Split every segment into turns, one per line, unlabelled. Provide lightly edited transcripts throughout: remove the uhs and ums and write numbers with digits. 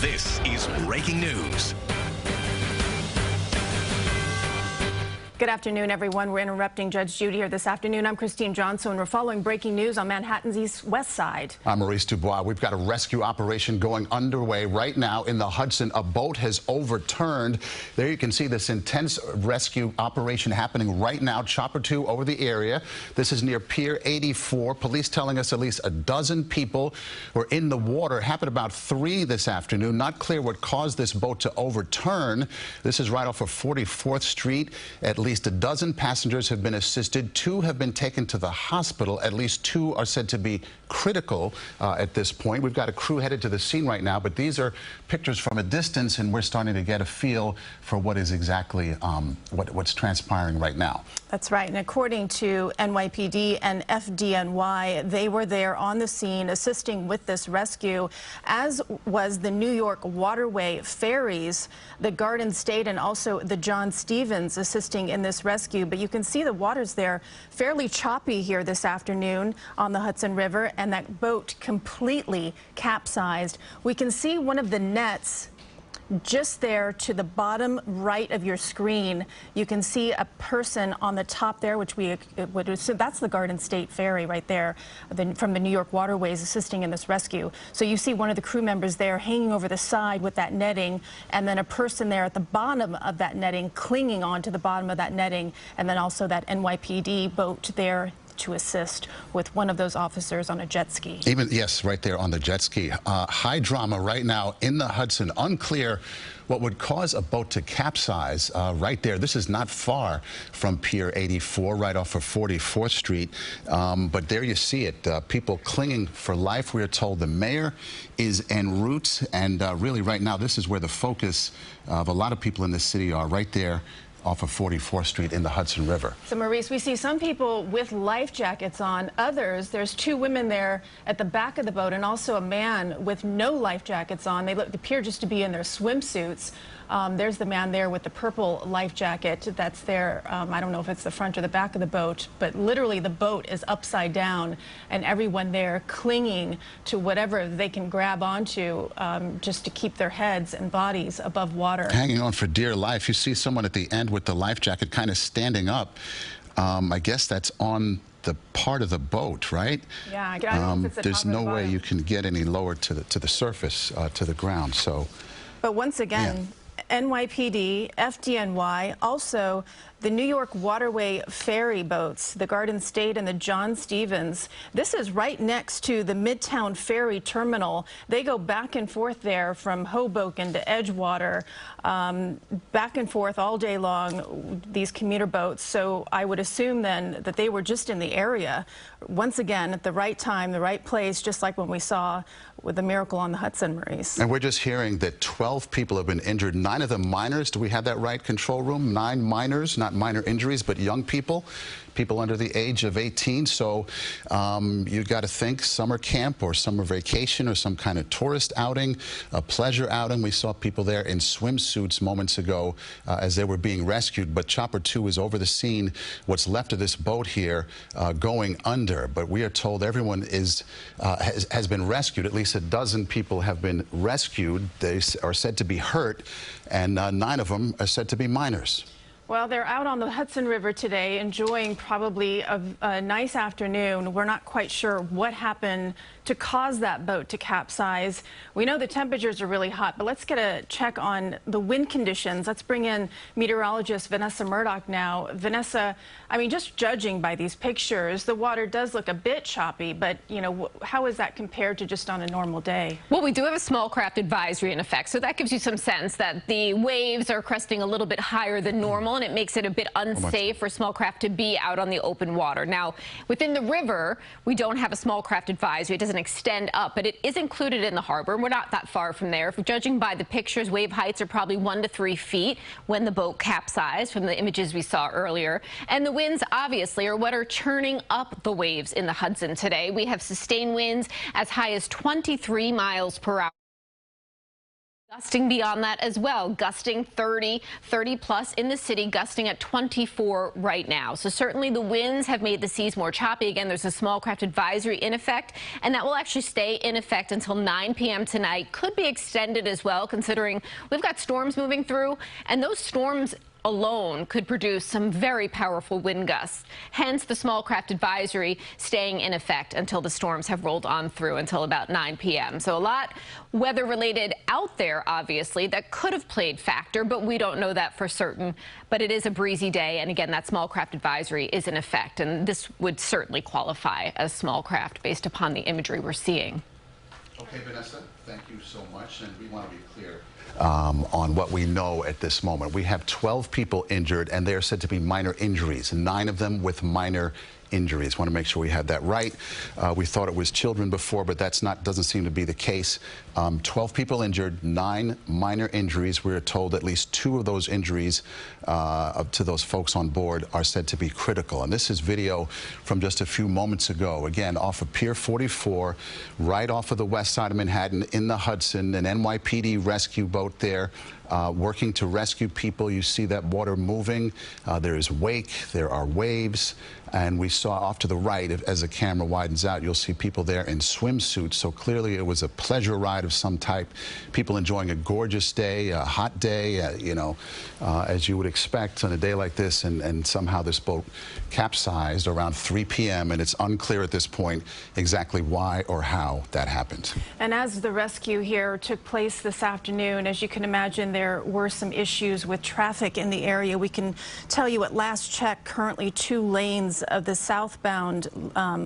This is breaking news.
Good afternoon, everyone. We're interrupting Judge Judy here this afternoon. I'm Christine Johnson. We're following breaking news on Manhattan's east-west side.
I'm Maurice Dubois. We've got a rescue operation going underway right now in the Hudson. A boat has overturned. There you can see this intense rescue operation happening right now. Chopper 2 over the area. This is near Pier 84. Police telling us at least a dozen people were in the water. It happened about 3 this afternoon. Not clear what caused this boat to overturn. This is right off of 44th Street. At least a dozen passengers have been assisted. 2 have been taken to the hospital. At least 2 are said to be critical at this point. We've got a crew headed to the scene right now, but these are pictures from a distance, and we're starting to get a feel for what is exactly what's transpiring right now.
That's right. And according to NYPD and FDNY, they were there on the scene assisting with this rescue, as was the New York Waterway Ferries, the Garden State, and also the John Stevens assisting in this rescue. But you can see the waters there fairly choppy here this afternoon on the Hudson River, and that boat completely capsized. We can see one of the nets just there to the bottom right of your screen. You can see a person on the top there, which we would assume that's the Garden State Ferry right there from the New York Waterways assisting in this rescue. So you see one of the crew members there hanging over the side with that netting, and then a person there at the bottom of that netting clinging onto the bottom of that netting, and then also that NYPD boat there to assist with one of those officers on a jet ski.
Yes, right there on the jet ski. High drama right now in the Hudson. Unclear what would cause a boat to capsize right there. This is not far from Pier 84, right off of 44th Street. But there you see it. People clinging for life. We are told the mayor is en route. And really right now, this is where the focus of a lot of people in this city are, right there off of 44th Street in the Hudson River.
So, Maurice, we see some people with life jackets on. Others, there's 2 women there at the back of the boat and also a man with no life jackets on. They appear just to be in their swimsuits. There's the man there with the purple life jacket that's there. I don't know if it's the front or the back of the boat, but literally the boat is upside down and everyone there clinging to whatever they can grab onto just to keep their heads and bodies above water.
Hanging on for dear life. You see someone at the end with the life jacket kind of standing up. I guess that's on the part of the boat, right?
Yeah, I don't know if it's the
there's
top or
no
the
way
bottom.
you can get any lower to the surface, to the ground. So,
but once again, yeah. NYPD, FDNY, also the New York Waterway ferry boats, the Garden State and the John Stevens. This is right next to the Midtown Ferry Terminal. They go back and forth there from Hoboken to Edgewater, back and forth all day long, these commuter boats. So I would assume then that they were just in the area, once again, at the right time, the right place, just like when we saw with the miracle on the Hudson, Maurice.
And we're just hearing that 12 people have been injured, 9 of them minors. Do we have that right, control room? 9 minors, not minor injuries, but young people under the age of 18. So you've got to think summer camp or summer vacation or some kind of tourist outing, a pleasure outing. We saw people there in swimsuits moments ago as they were being rescued. But Chopper 2 is over the scene, what's left of this boat here going under. But we are told everyone has been rescued. At least a dozen people have been rescued. They are said to be hurt, and 9 of them are said to be minors.
Well, they're out on the Hudson River today enjoying probably a nice afternoon. We're not quite sure what happened to cause that boat to capsize. We know the temperatures are really hot, but let's get a check on the wind conditions. Let's bring in meteorologist Vanessa Murdoch now. Vanessa, I mean, just judging by these pictures, the water does look a bit choppy, but, you know, how is that compared to just on a normal day?
Well, we do have a small craft advisory in effect, so that gives you some sense that the waves are cresting a little bit higher than normal, and it makes it a bit unsafe for small craft to be out on the open water. Now, within the river, we don't have a small craft advisory. It doesn't extend up, but it is included in the harbor, and we're not that far from there. If judging by the pictures, wave heights are probably 1 to 3 feet when the boat capsized from the images we saw earlier. And the winds, obviously, are what are churning up the waves in the Hudson today. We have sustained winds as high as 23 miles per hour. Gusting beyond that as well, gusting 30 plus in the city, gusting at 24 right now. So certainly the winds have made the seas more choppy. Again, there's a small craft advisory in effect, and that will actually stay in effect until 9 p.m. tonight. Could be extended as well, considering we've got storms moving through, and those storms alone could produce some very powerful wind gusts. Hence the small craft advisory staying in effect until the storms have rolled on through until about 9 p.m. So a lot weather related out there, obviously, that could have played factor, but we don't know that for certain. But it is a breezy day, and again, that small craft advisory is in effect, and this would certainly qualify as small craft based upon the imagery we're seeing.
Okay, Vanessa, thank you so much, and we want to be clear on what we know at this moment. We have 12 people injured, and they are said to be minor injuries, 9 of them with minor injuries. Want to make sure we have that right. We thought it was children before, but doesn't seem to be the case. 12 people injured, 9 minor injuries. We are told at least 2 of those injuries to those folks on board are said to be critical. And this is video from just a few moments ago. Again, off of Pier 44, right off of the west side of Manhattan in the Hudson, an NYPD rescue boat there. Working to rescue people. You see that water moving. There is wake, there are waves, and we saw off to the right, as the camera widens out, you'll see people there in swimsuits. So clearly it was a pleasure ride of some type. People enjoying a gorgeous day, a hot day, as you would expect on a day like this, and somehow this boat capsized around 3 p.m. and it's unclear at this point exactly why or how that happened.
And as the rescue here took place this afternoon, as you can imagine, there were some issues with traffic in the area. We can tell you at last check, currently 2 lanes of the southbound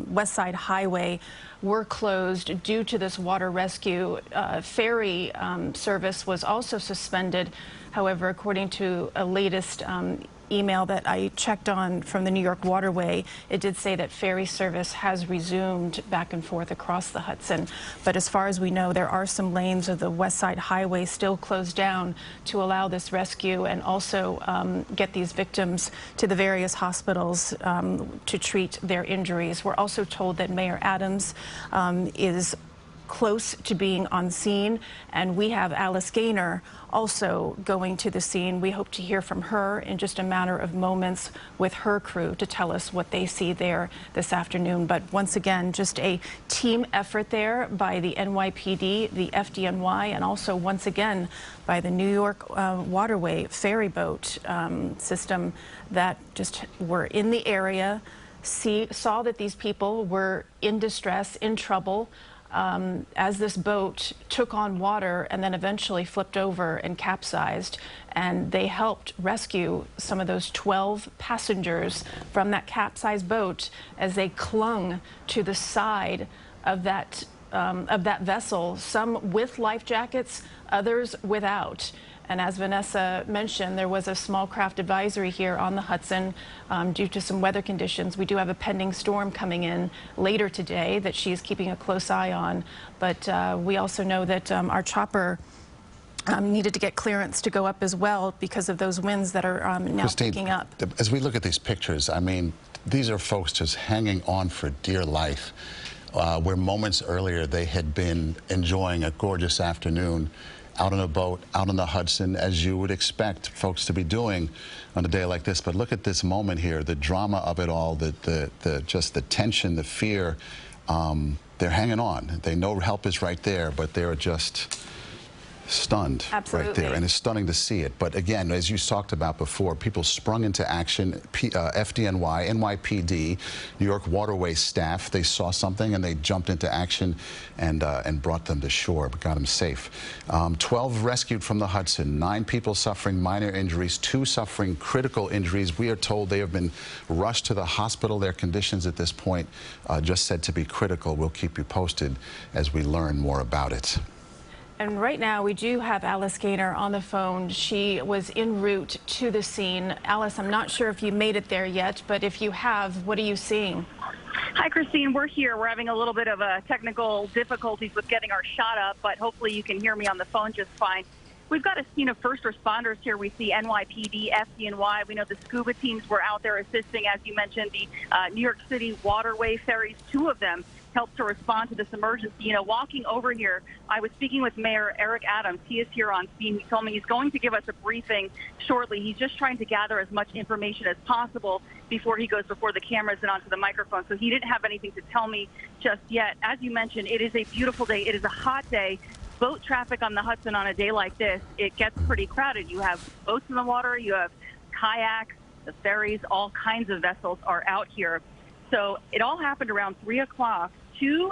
West Side Highway were closed due to this water rescue. Ferry service was also suspended. However, according to a latest email that I checked on from the New York Waterway, it did say that ferry service has resumed back and forth across the Hudson. But as far as we know, there are some lanes of the West Side Highway still closed down to allow this rescue and also get these victims to the various hospitals to treat their injuries. We're also told that Mayor Adams is close to being on scene, and we have Alice Gaynor also going to the scene. We hope to hear from her in just a matter of moments with her crew to tell us what they see there this afternoon. But once again, just a team effort there by the NYPD, the FDNY, and also once again by the New York Waterway ferry boat system that just were in the area, saw that these people were in distress, in trouble, as this boat took on water and then eventually flipped over and capsized, and they helped rescue some of those 12 passengers from that capsized boat as they clung to the side of that vessel, some with life jackets, others without. And as Vanessa mentioned, there was a small craft advisory here on the Hudson due to some weather conditions. We do have a pending storm coming in later today that she's keeping a close eye on. But we also know that our chopper needed to get clearance to go up as well because of those winds that are now picking up.
As we look at these pictures, I mean, these are folks just hanging on for dear life. Where moments earlier they had been enjoying a gorgeous afternoon out on a boat, out on the Hudson, as you would expect folks to be doing on a day like this. But look at this moment here, the drama of it all, just the tension, the fear. They're hanging on. They know help is right there, but they're just stunned.
Absolutely.
Right there, and it's stunning to see it. But again, as you talked about before, people sprung into action. FDNY, NYPD, New York Waterway staff, they saw something and they jumped into action and brought them to shore, but got them safe. 12 rescued from the Hudson, 9 people suffering minor injuries, 2 suffering critical injuries. We are told they have been rushed to the hospital. Their conditions at this point just said to be critical. We'll keep you posted as we learn more about it.
And right now we do have Alice Gaynor on the phone. She was en route to the scene. Alice, I'm not sure if you made it there yet, but if you have, what are you seeing?
Hi, Christine. We're here. We're having a little bit of technical difficulties with getting our shot up, but hopefully you can hear me on the phone just fine. We've got a scene of first responders here. We see NYPD, FDNY. We know the scuba teams were out there assisting, as you mentioned, the New York City Waterway ferries, 2 of them helped to respond to this emergency. You know, walking over here, I was speaking with Mayor Eric Adams. He is here on scene. He told me he's going to give us a briefing shortly. He's just trying to gather as much information as possible before he goes before the cameras and onto the microphone. So he didn't have anything to tell me just yet. As you mentioned, it is a beautiful day. It is a hot day. Boat traffic on the Hudson on a day like this, it gets pretty crowded. You have boats in the water, you have kayaks, the ferries, all kinds of vessels are out here. So it all happened around 3 o'clock. 2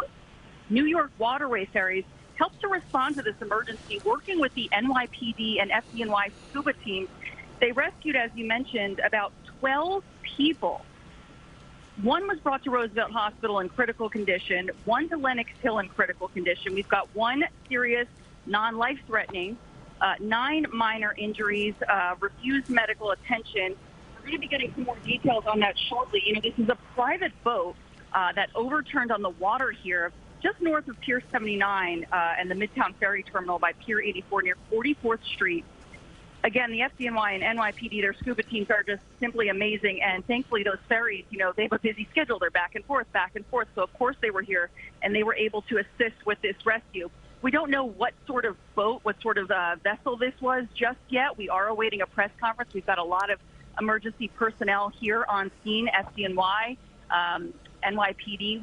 New York waterway ferries helped to respond to this emergency, working with the NYPD and FDNY scuba teams. They rescued, as you mentioned, about 12 people. One was brought to Roosevelt Hospital in critical condition, one to Lenox Hill in critical condition. We've got 1 serious, non-life-threatening, 9 minor injuries, refused medical attention. We're going to be getting some more details on that shortly. You know, this is a private boat that overturned on the water here, just north of Pier 79 and the Midtown Ferry Terminal by Pier 84 near 44th Street. Again, the FDNY and NYPD, their scuba teams are just simply amazing. And thankfully, those ferries, you know, they have a busy schedule. They're back and forth, back and forth. So, of course, they were here and they were able to assist with this rescue. We don't know what sort of boat, what sort of vessel this was just yet. We are awaiting a press conference. We've got a lot of emergency personnel here on scene, FDNY, NYPD.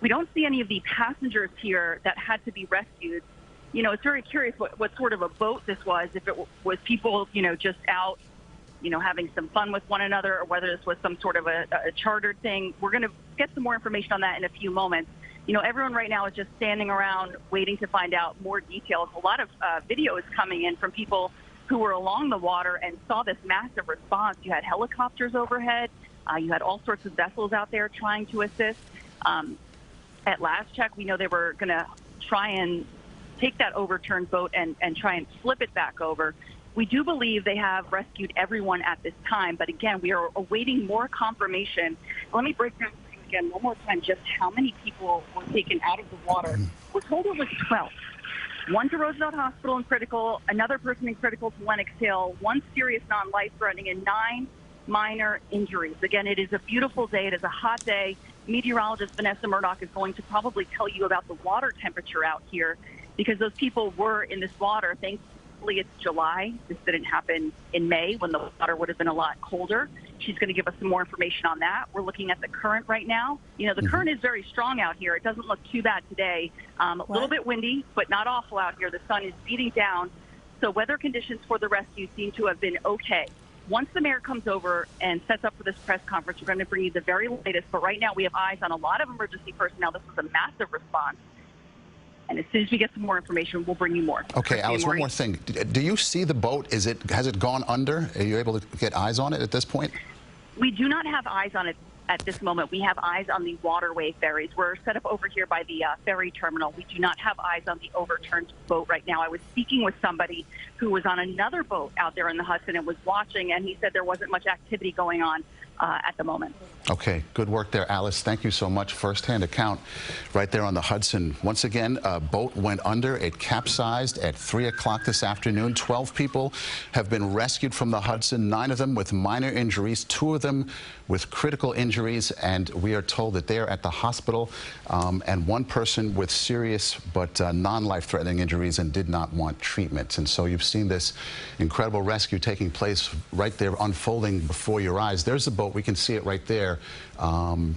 We don't see any of the passengers here that had to be rescued. You know, it's very curious what sort of a boat this was, if it was people, you know, just out, you know, having some fun with one another, or whether this was some sort of a chartered thing. We're going to get some more information on that in a few moments. You know, everyone right now is just standing around waiting to find out more details. A lot of video is coming in from people who were along the water and saw this massive response. You had helicopters overhead. You had all sorts of vessels out there trying to assist. At last check, we know they were going to try and take that overturned boat and try and flip it back over. We do believe they have rescued everyone at this time, but again, we are awaiting more confirmation. Let me break down for you again one more time just how many people were taken out of the water. We're told it was 12. 1 to Roosevelt Hospital in critical, another person in critical to Lenox Hill, 1 serious non-life-threatening, and 9 minor injuries. Again, it is a beautiful day. It is a hot day. Meteorologist Vanessa Murdoch is going to probably tell you about the water temperature out here, because those people were in this water. Thankfully, it's July. This didn't happen in May when the water would have been a lot colder. She's going to give us some more information on that. We're looking at the current right now. You know, the current is very strong out here. It doesn't look too bad today. A little bit windy, but not awful out here. The sun is beating down. So weather conditions for the rescue seem to have been okay. Once the mayor comes over and sets up for this press conference, we're going to bring you the very latest. But right now, we have eyes on a lot of emergency personnel. This was a massive response. And as soon as we get some more information, we'll bring you more.
Okay, Alice, one more thing. Do you see the boat? Has it gone under? Are you able to get eyes on it at this point?
We do not have eyes on it at this moment. We have eyes on the waterway ferries. We're set up over here by the ferry terminal. We do not have eyes on the overturned boat right now. I was speaking with somebody who was on another boat out there in the Hudson and was watching, and he said there wasn't much activity going on at the moment.
Okay, good work there, Alice. Thank you so much. First-hand account right there on the Hudson. Once again, a boat went under. It capsized at 3 o'clock this afternoon. 12 people have been rescued from the Hudson, 9 of them with minor injuries, 2 of them with critical injuries, and we are told that they are at the hospital, and 1 person with serious but non-life-threatening injuries and did not want treatment. And so you've seen this incredible rescue taking place right there, unfolding before your eyes. There's the boat. We can see it right there,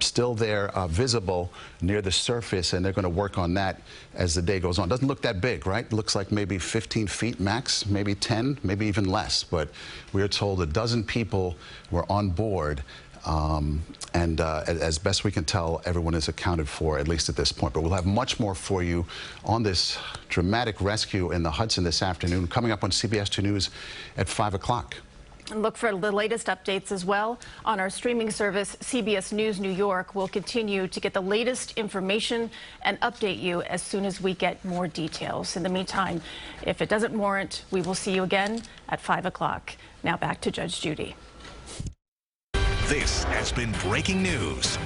still there, visible near the surface, and they're going to work on that as the day goes on. Doesn't look that big, right? It looks like maybe 15 feet max, maybe 10, maybe even less. But we are told a dozen people were on board. And as best we can tell, everyone is accounted for, at least at this point. But we'll have much more for you on this dramatic rescue in the Hudson this afternoon, coming up on CBS 2 News at 5 o'clock.
And look for the latest updates as well on our streaming service, CBS News New York. We'll continue to get the latest information and update you as soon as we get more details. In the meantime, if it doesn't warrant, we will see you again at 5 o'clock. Now back to Judge Judy.
This has been breaking news.